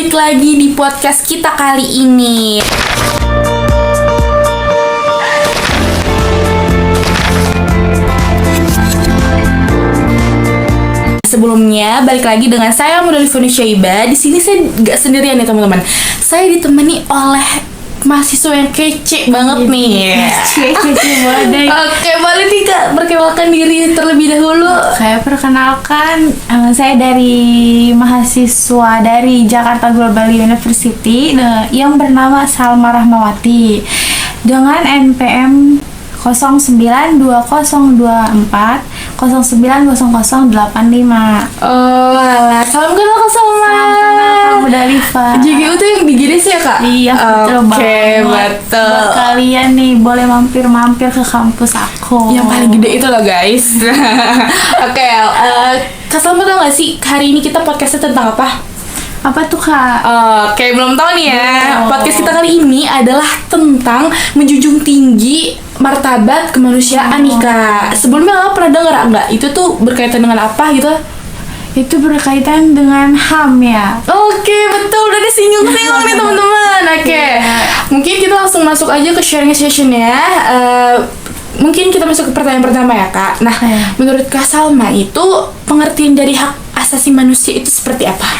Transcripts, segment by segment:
balik lagi di podcast kita kali ini. Sebelumnya balik lagi dengan saya Mudalifoni Syaiba. Di sini saya nggak sendirian nih teman-teman. Saya ditemani oleh mahasiswa yang kece banget nih. Kece banget. Oke, boleh nih Kak perkenalkan diri terlebih dahulu. Saya perkenalkan, saya dari mahasiswa dari Jakarta Global University yang bernama Salma Rahmawati dengan NPM 092024 090085. Oh, alah. Salam kenal Kak Salma. Kamu Dalifa. JGU tuh yang di Gires ya Kak? Iya, betul banget. Oke, betul. Buat kalian nih boleh mampir-mampir ke kampus aku. Yang paling gede itu loh guys. Oke, Kak Salma tau gak sih hari ini kita podcastnya tentang apa? Apa tuh Kak? Oke, belum tahu nih ya. Podcast kita kali ini adalah tentang menjunjung tinggi martabat kemanusiaan nih Kak. Sebelumnya Kak pernah dengar nggak? Itu tuh berkaitan dengan apa gitu? Itu berkaitan dengan HAM ya. Oke, betul. Udah disinggung-singgung nih teman-teman. Oke, mungkin kita langsung masuk aja ke sharing session ya. Mungkin kita masuk ke pertanyaan pertama ya Kak. Nah, menurut Kak Salma itu pengertian dari hak asasi manusia itu seperti apa?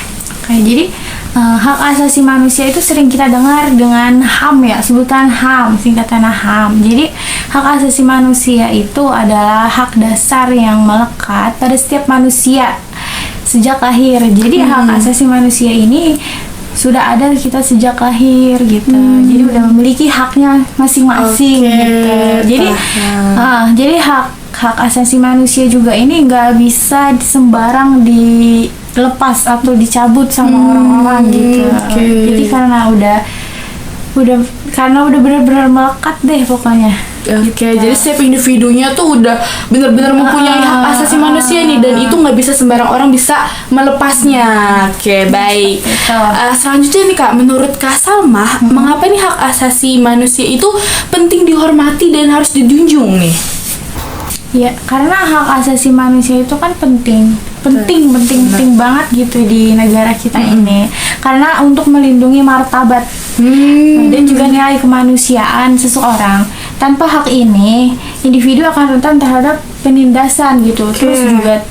Oke, jadi hak asasi manusia itu sering kita dengar dengan HAM ya, sebutan HAM, singkatannya HAM. Jadi hak asasi manusia itu adalah hak dasar yang melekat pada setiap manusia sejak lahir. Jadi hak asasi manusia ini sudah ada kita sejak lahir gitu. Jadi udah memiliki haknya masing-masing gitu. Jadi hak asasi manusia juga ini nggak bisa sembarang dilepas atau dicabut sama orang-orang gitu. Jadi karena udah benar-benar melekat deh pokoknya. Oke, jadi setiap individunya tuh udah benar-benar mempunyai hak asasi manusia nih, dan itu nggak bisa sembarang orang bisa melepasnya. Oke, baik. Selanjutnya nih Kak, menurut Kak Salma, mengapa nih hak asasi manusia itu penting dihormati dan harus dijunjung nih? Ya, karena hak asasi manusia itu kan penting banget gitu di negara kita ini. Karena untuk melindungi martabat dan juga nilai kemanusiaan seseorang. Tanpa hak ini, individu akan rentan terhadap penindasan gitu. Terus juga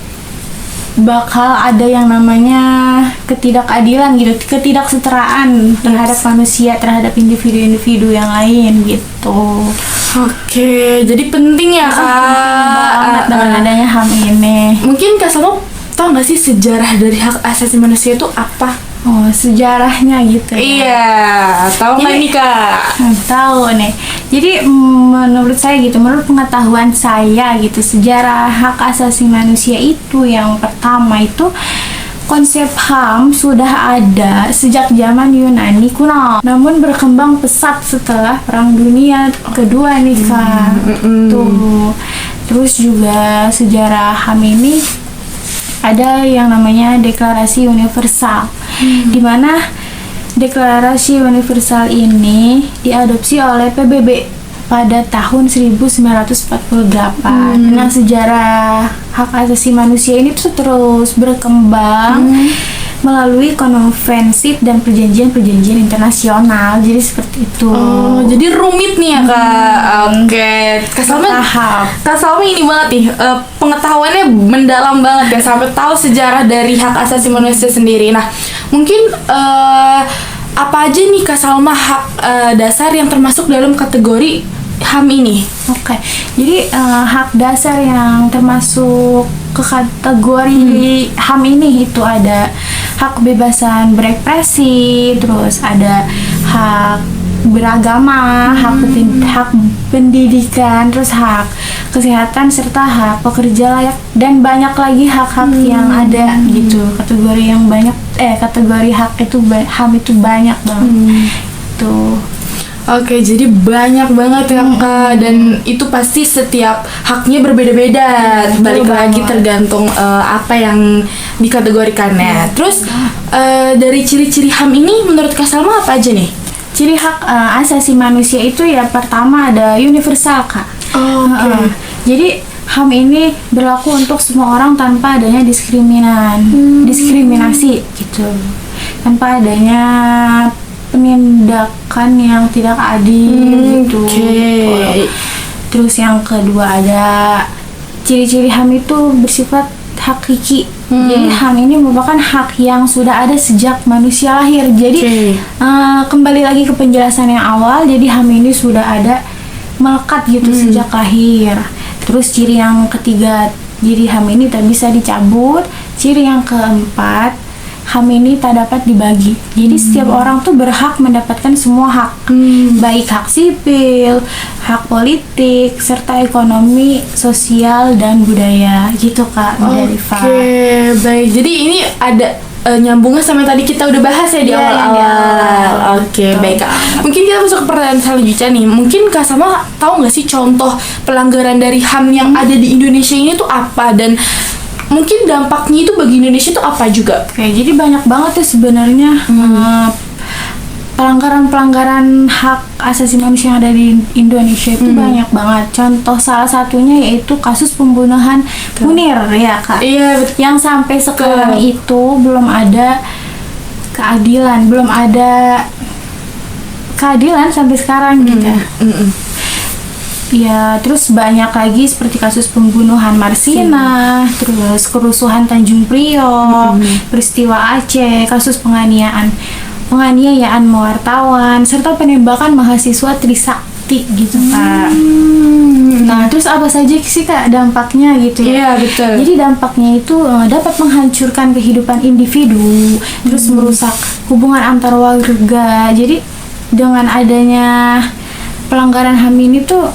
bakal ada yang namanya ketidakadilan gitu, ketidaksetaraan terhadap manusia, terhadap individu-individu yang lain gitu. Oke, jadi penting ya Kak. Penting banget dengan adanya HAM ini. Mungkin Kak Salma tahu nggak sih sejarah dari hak asasi manusia itu apa? Oh, sejarahnya gitu ya. Iya, tahu nggak nih Kak? Tahu nih. Jadi menurut saya gitu, menurut pengetahuan saya gitu, sejarah hak asasi manusia itu yang pertama itu konsep HAM sudah ada sejak zaman Yunani kuno, namun berkembang pesat setelah Perang Dunia Kedua nih Kak. Tuh. Terus juga sejarah HAM ini ada yang namanya Deklarasi Universal, di mana Deklarasi Universal ini diadopsi oleh PBB pada tahun 1948. Nah, sejarah hak asasi manusia ini tuh terus berkembang melalui konvensi dan perjanjian-perjanjian internasional. Jadi seperti itu. Oh, jadi rumit nih ya Kak. Oke, Kak Salma ini banget nih, pengetahuannya mendalam banget ya, sampai tahu sejarah dari hak asasi manusia sendiri. Nah, mungkin apa aja nih Kak Salma hak dasar yang termasuk dalam kategori HAM ini? Oke, jadi hak dasar yang termasuk ke kategori HAM ini itu ada hak kebebasan berekspresi, terus ada hak beragama, hak pendidikan, terus hak kesehatan, serta hak pekerja layak, dan banyak lagi hak-hak yang ada gitu. Kategori yang banyak, kategori hak itu HAM itu banyak banget. Tuh. Oke, jadi banyak banget ya Kak, dan itu pasti setiap haknya berbeda-beda, balik lagi tergantung apa yang dikategorikannya. Terus dari ciri-ciri HAM ini menurut Kak Salma apa aja nih? Ciri hak asasi manusia itu ya pertama ada universal Kak. Jadi HAM ini berlaku untuk semua orang tanpa adanya diskriminasi gitu. tanpa adanya penindakan yang tidak adil gitu. Terus yang kedua ada ciri-ciri HAM itu bersifat hakiki. Jadi HAM ini merupakan hak yang sudah ada sejak manusia lahir. Jadi kembali lagi ke penjelasan yang awal, jadi HAM ini sudah ada melekat gitu sejak lahir. Terus ciri yang ketiga, jadi HAM ini tak bisa dicabut. Ciri yang keempat, HAM ini tak dapat dibagi. Jadi setiap orang tuh berhak mendapatkan semua hak, baik hak sipil, hak politik, serta ekonomi, sosial, dan budaya. Gitu Kak, Rifa. Oke, baik. Jadi ini ada nyambungnya sama yang tadi kita udah bahas ya di awal-awal. Oke, baik Kak. Mungkin kita masuk ke pertanyaan selanjutnya nih. Mungkin Kak Sama tahu nggak sih contoh pelanggaran dari HAM yang ada di Indonesia ini tuh apa, dan mungkin dampaknya itu bagi Indonesia itu apa juga? Oke, jadi banyak banget ya sebenarnya pelanggaran-pelanggaran hak asasi manusia yang ada di Indonesia itu banyak banget. Contoh salah satunya yaitu kasus pembunuhan Munir ya Kak. Iya, yang sampai sekarang itu belum ada keadilan, sampai sekarang gitu. Ya, terus banyak lagi seperti kasus pembunuhan Marsina, terus kerusuhan Tanjung Priok, peristiwa Aceh, kasus penganiayaan wartawan, serta penembakan mahasiswa Trisakti gitu Kak. Nah, terus apa saja sih Kak dampaknya gitu ya? Iya, betul. Jadi dampaknya itu dapat menghancurkan kehidupan individu, terus merusak hubungan antar warga. Jadi dengan adanya pelanggaran HAM ini tuh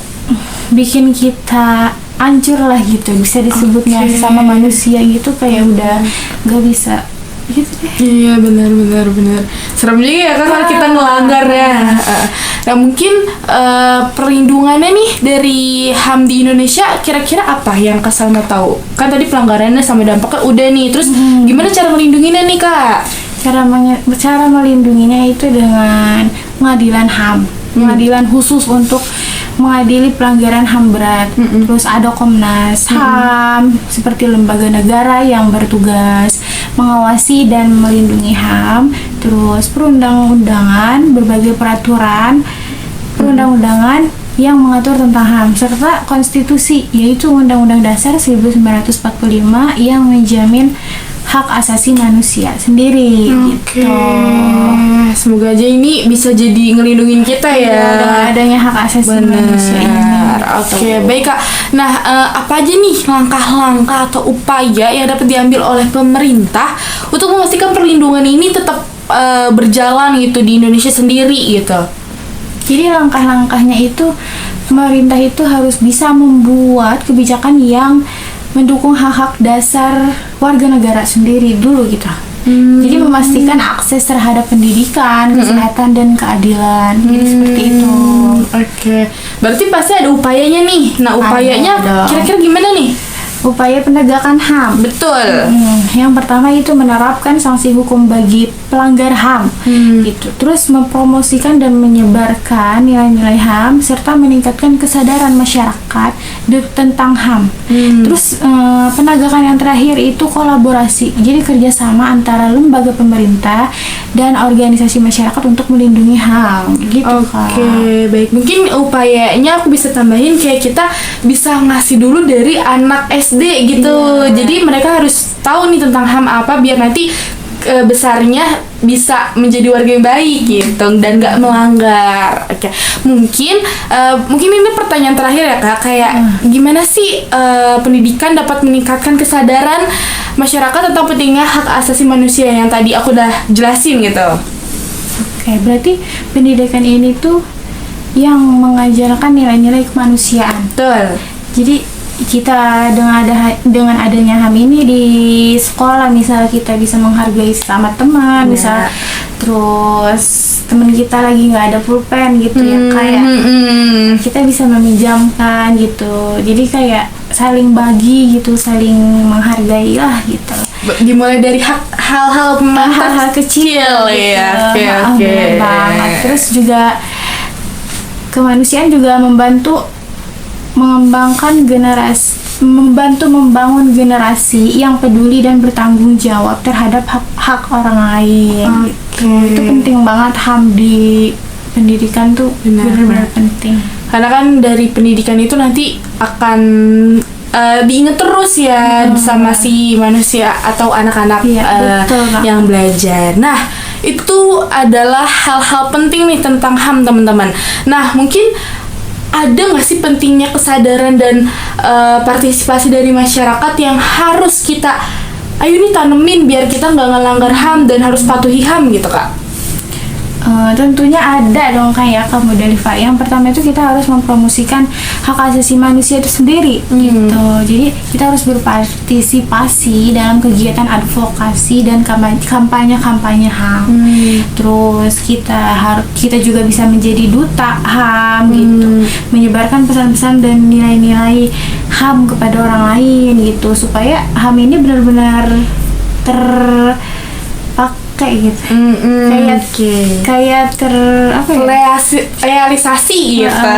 bikin kita hancur lah gitu, bisa disebutnya sama manusia gitu, kayak udah gak bisa gitu deh. Iya, benar. Serem juga ya kan kalau kita ngelanggar ya. Nah, mungkin perlindungannya nih dari HAM di Indonesia kira-kira apa yang Kak Salma tahu? Kan tadi pelanggarannya sama dampaknya udah nih. Terus gimana cara melindunginya nih Kak? Cara melindunginya itu dengan pengadilan HAM, pengadilan khusus untuk mengadili pelanggaran HAM berat. Terus ada Komnas HAM seperti lembaga negara yang bertugas mengawasi dan melindungi HAM. Terus perundang-undangan, berbagai peraturan perundang-undangan yang mengatur tentang HAM, serta konstitusi yaitu Undang-Undang Dasar 1945 yang menjamin hak asasi manusia sendiri. Gitu. Semoga aja ini bisa jadi ngelindungin kita ya dengan adanya hak asasi manusia ini. Oke, baik Kak. Nah, apa aja nih langkah-langkah atau upaya yang dapat diambil oleh pemerintah untuk memastikan perlindungan ini tetap berjalan gitu di Indonesia sendiri gitu? Jadi langkah-langkahnya itu pemerintah itu harus bisa membuat kebijakan yang mendukung hak-hak dasar warga negara sendiri dulu gitu. Jadi memastikan akses terhadap pendidikan, kesehatan, dan keadilan. Jadi seperti itu. Oke. Berarti pasti ada upayanya nih. Nah, upayanya kira-kira gimana nih? Upaya penegakan HAM. Betul. Yang pertama itu menerapkan sanksi hukum bagi pelanggar HAM. Gitu. Terus mempromosikan dan menyebarkan nilai-nilai HAM serta meningkatkan kesadaran masyarakat tentang HAM. Terus penegakan yang terakhir itu kolaborasi. Jadi kerjasama antara lembaga pemerintah dan organisasi masyarakat untuk melindungi HAM. Gitu. Oke, baik. Mungkin upayanya aku bisa tambahin kayak kita bisa ngasih dulu dari anak SD gitu. Jadi mereka harus tahu nih tentang HAM apa biar nanti besarnya bisa menjadi warga yang baik gitu dan nggak melanggar. Oke, mungkin ini pertanyaan terakhir ya Kak, kayak gimana sih pendidikan dapat meningkatkan kesadaran masyarakat tentang pentingnya hak asasi manusia yang tadi aku udah jelasin gitu. Oke, berarti pendidikan ini tuh yang mengajarkan nilai-nilai kemanusiaan. Betul. Jadi kita dengan adanya HAM ini di sekolah, misalnya kita bisa menghargai sesama teman, misal terus teman kita lagi nggak ada pulpen gitu ya, kayak kita bisa meminjamkan gitu. Jadi kayak saling bagi gitu, saling menghargai lah gitu. Dimulai dari hal-hal kecil ya. Oke. Banget. Terus juga kemanusiaan juga membantu mengembangkan membantu membangun generasi yang peduli dan bertanggung jawab terhadap hak-hak orang lain. Oke. Itu penting banget HAM di pendidikan tuh, benar-benar penting. Karena kan dari pendidikan itu nanti akan diingat terus ya sama si manusia atau anak-anak betul, Kak. yang belajar. Nah, itu adalah hal-hal penting nih tentang HAM, teman-teman. Nah, mungkin ada nggak sih pentingnya kesadaran dan partisipasi dari masyarakat yang harus kita ayo nih tanemin biar kita nggak ngelanggar HAM dan harus patuhi HAM gitu, Kak? Tentunya ada dong kayak kamu Deliva. Yang pertama itu kita harus mempromosikan hak asasi manusia itu sendiri gitu. Jadi kita harus berpartisipasi dalam kegiatan advokasi dan kampanye HAM. Terus kita juga bisa menjadi duta HAM gitu, menyebarkan pesan-pesan dan nilai-nilai HAM kepada orang lain gitu, supaya HAM ini benar-benar terpakai gitu. Kayak realisasi gitu.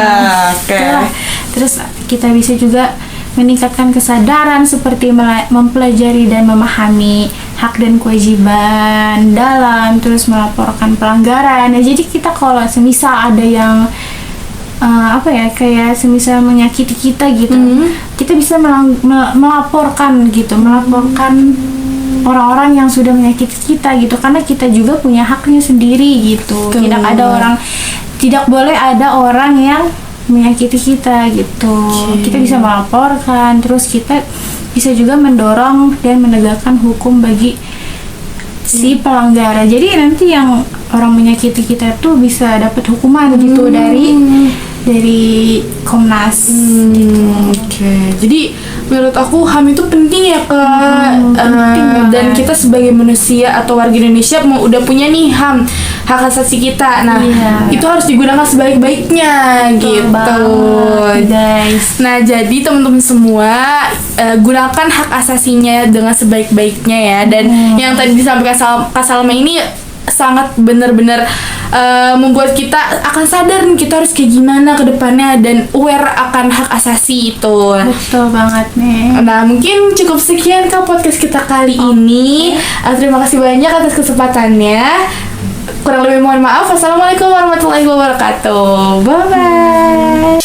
Terus kita bisa juga meningkatkan kesadaran seperti mempelajari dan memahami hak dan kewajiban dalam, terus melaporkan pelanggaran. Nah, jadi kita kalau semisal ada yang kayak semisal menyakiti kita gitu, kita bisa melaporkan orang-orang yang sudah menyakiti kita gitu, karena kita juga punya haknya sendiri gitu. Tidak boleh ada orang yang menyakiti kita gitu. Kita bisa melaporkan, terus kita bisa juga mendorong dan menegakkan hukum bagi si pelanggar. Jadi nanti yang orang menyakiti kita tuh bisa dapat hukuman gitu dari Komnas. Jadi menurut aku HAM itu penting ya, Kak. Dan kita sebagai manusia atau warga Indonesia udah punya nih HAM, hak asasi kita. Nah, itu harus digunakan sebaik-baiknya gitu, guys. Nah, jadi teman-teman semua gunakan hak asasinya dengan sebaik-baiknya ya. Dan yang tadi disampaikan Kak Salma ini sangat benar-benar membuat kita akan sadar nih kita harus kayak gimana ke depannya dan aware akan hak asasi itu. Betul banget nih. Nah, mungkin cukup sekian Kak podcast kita kali ini. Terima kasih banyak atas kesempatannya. Kurang lebih mohon maaf. Wassalamualaikum warahmatullahi wabarakatuh. Bye bye.